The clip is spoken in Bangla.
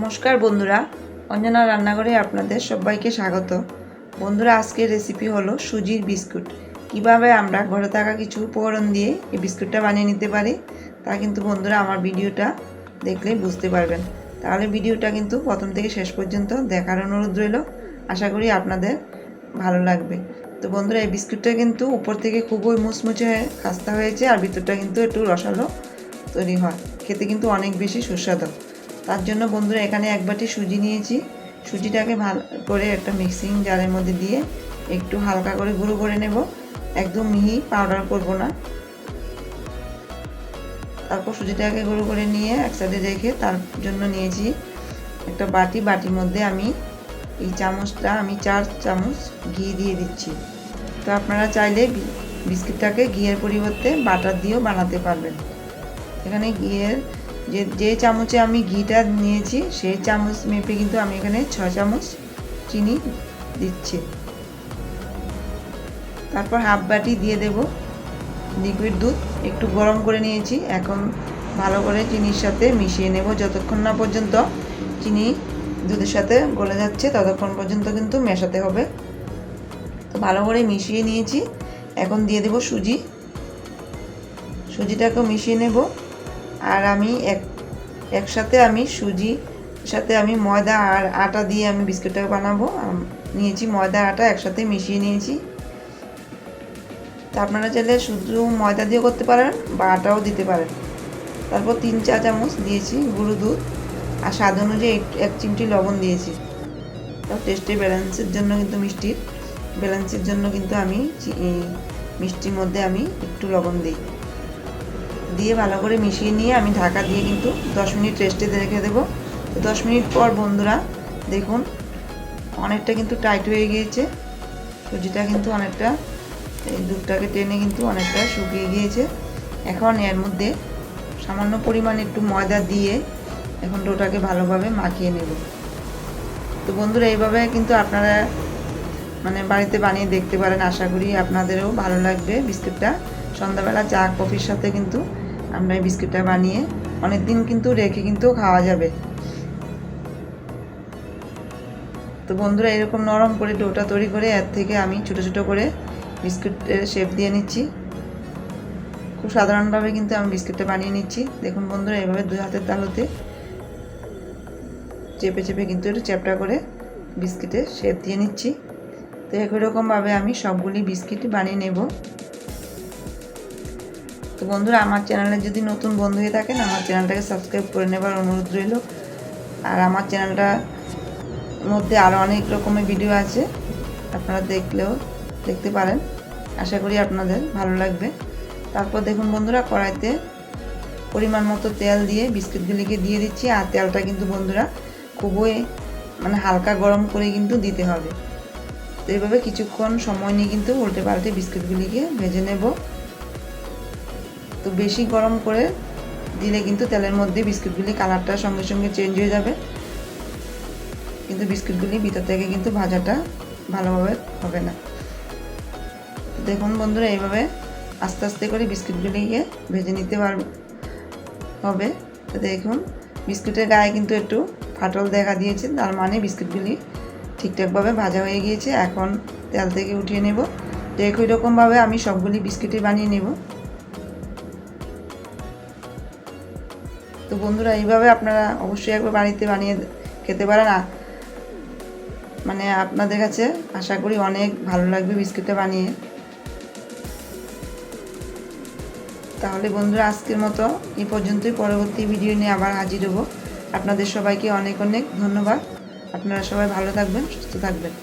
নমস্কার বন্ধুরা, অঞ্জনা রান্নাঘরে আপনাদের সবাইকে স্বাগত। বন্ধুরা, আজকের রেসিপি হলো সুজির বিস্কুট। কিভাবে আমরা ঘরে থাকা কিছু উপকরণ দিয়ে এই বিস্কুটটা বানিয়ে নিতে পারি তা কিন্তু বন্ধুরা আমার ভিডিওটা দেখলে বুঝতে পারবেন। তাহলে ভিডিওটা কিন্তু প্রথম থেকে শেষ পর্যন্ত দেখার অনুরোধ রইল। আশা করি আপনাদের ভালো লাগবে। তো বন্ধুরা, এই বিস্কুটটা কিন্তু উপর থেকে খুবই মুচমুচে খাস্তা হয়েছে, আর ভিতরটা কিন্তু একটু রসালো তৈরি হয়। খেতে কিন্তু অনেক বেশি সুস্বাদু। তার জন্য বন্ধুরা এখানে এক বাটি সুজি নিয়েছি। সুজিটাকে ভালো করে একটা মিক্সিং জারের মধ্যে দিয়ে একটু হালকা করে গুঁড়ো করে নেব। একদম মিহি পাউডার করব না। তারপর সুজিটাকে গুঁড়ো করে নিয়ে এক সাইডে রেখে তার জন্য নিয়েছি একটা বাটির মধ্যে আমি এই চামচটা 4 চামচ ঘি দিয়ে দিচ্ছি। তো আপনারা চাইলে বিস্কিটটাকে ঘিয়ের পরিবর্তে বাটার দিয়েও বানাতে পারবেন। এখানে ঘিয়ের যে চামচে আমি ঘিটা নিয়েছি সেই চামচ মেপে কিন্তু আমি এখানে 6 চামচ চিনি দিচ্ছি। তারপর হাফ বাটি দিয়ে দেব লিকুইড দুধ। একটু গরম করে নিয়েছি। এখন ভালো করে চিনির সাথে মিশিয়ে নেব। যতক্ষণ না পর্যন্ত চিনি দুধের সাথে গলে যাচ্ছে ততক্ষণ পর্যন্ত কিন্তু মেশাতে হবে। তো ভালো করে মিশিয়ে নিয়েছি। এখন দিয়ে দেব সুজিটাকেও মিশিয়ে নেব। আর আমি একসাথে আমি সুজির সাথে আমি ময়দা আর আটা দিয়ে আমি বিস্কুটটা বানাবো। নিয়েছি ময়দা আটা একসাথে মিশিয়ে নিয়েছি। তা আপনারা চাইলে শুধু ময়দা দিয়ে করতে পারেন বা আটাও দিতে পারেন। তারপর 3-4 চামচ দিয়েছি গুঁড়ো দুধ, আর স্বাদ অনুযায়ী 1 চিমটি লবণ দিয়েছি। তাও টেস্টের ব্যালেন্সের জন্য কিন্তু মিষ্টির ব্যালেন্সের জন্য কিন্তু আমি মিষ্টির মধ্যে আমি একটু লবণ দিই। দিয়ে ভালো করে মিশিয়ে নিয়ে আমি ঢাকা দিয়ে কিন্তু 10 মিনিট রেস্টে রেখে দেবো। 10 মিনিট পর বন্ধুরা দেখুন অনেকটা কিন্তু টাইট হয়ে গিয়েছে। সুজিটা কিন্তু অনেকটা এই দুধটাকে টেনে কিন্তু অনেকটা শুকিয়ে গিয়েছে। এখন এর মধ্যে সামান্য পরিমাণ একটু ময়দা দিয়ে এখন ডোটাকে ভালোভাবে মাখিয়ে নেব। তো বন্ধুরা এইভাবে কিন্তু আপনারা বাড়িতে বানিয়ে দেখতে পারেন। আশা করি আপনাদেরও ভালো লাগবে। বিস্কুটটা সন্ধ্যাবেলা চা কফির সাথে কিন্তু আমরা এই বিস্কুটটা বানিয়ে অনেক দিন কিন্তু রেখে কিন্তু খাওয়া যাবে। তো বন্ধুরা এরকম নরম করে ডোটা তৈরি করে এর থেকে আমি ছোট ছোট করে বিস্কুটের শেপ দিয়ে নিচ্ছি। খুব সাধারণভাবে কিন্তু আমি বিস্কুটটা বানিয়ে নিচ্ছি। দেখুন বন্ধুরা এভাবে 2 হাতের তালুতে চেপে চেপে কিন্তু একটু চ্যাপটা করে বিস্কিটের শেপ দিয়ে নিচ্ছি। তো একই রকমভাবে আমি সবগুলি বিস্কিট বানিয়ে নেব। তো বন্ধুরা আমার চ্যানেলে যদি নতুন বন্ধু হয়ে থাকেন আমার চ্যানেলটাকে সাবস্ক্রাইব করে নেবার অনুরোধ রইল। আর আমার চ্যানেলটার মধ্যে আরও অনেক রকমের ভিডিও আছে, আপনারা দেখতে পারেন। আশা করি আপনাদের ভালো লাগবে। তারপর দেখুন বন্ধুরা কড়াইতে পরিমাণ মতো তেল দিয়ে বিস্কিটগুলিকে দিয়ে দিচ্ছি। আর তেলটা কিন্তু বন্ধুরা খুবই হালকা গরম করে কিন্তু দিতে হবে। তো এইভাবে কিছুক্ষণ সময় নিয়ে কিন্তু উল্টে পাল্টে বিস্কিটগুলিকে ভেজে নেব। তো বেশি গরম করে দিলে কিন্তু তেলের মধ্যে বিস্কুটগুলি কালারটা সঙ্গে সঙ্গে চেঞ্জ হয়ে যাবে, কিন্তু বিস্কুটগুলি ভিতর থেকে কিন্তু ভাজাটা ভালোভাবে হবে না। দেখুন বন্ধুরা এইভাবে আস্তে আস্তে করে বিস্কুটগুলিকে ভেজে নিতে হবে। তো দেখুন বিস্কুটের গায়ে কিন্তু একটু ফাটল দেখা দিয়েছে, তার মানে বিস্কুটগুলি ঠিকঠাকভাবে ভাজা হয়ে গিয়েছে। এখন তেল থেকে উঠিয়ে নেব। তো একই রকমভাবে আমি সবগুলি বিস্কুটই বানিয়ে নেব। তো বন্ধুরা এইভাবে আপনারা অবশ্যই একবার বাড়িতে বানিয়ে খেতে পারেন। আপনাদের কাছে আশা করি অনেক ভালো লাগবে বিস্কুটটা বানিয়ে। তাহলে বন্ধুরা আজকের মতো এই পর্যন্তই। পরবর্তী ভিডিও নিয়ে আবার হাজির হব। আপনাদের সবাইকে অনেক অনেক ধন্যবাদ। আপনারা সবাই ভালো থাকবেন, সুস্থ থাকবেন।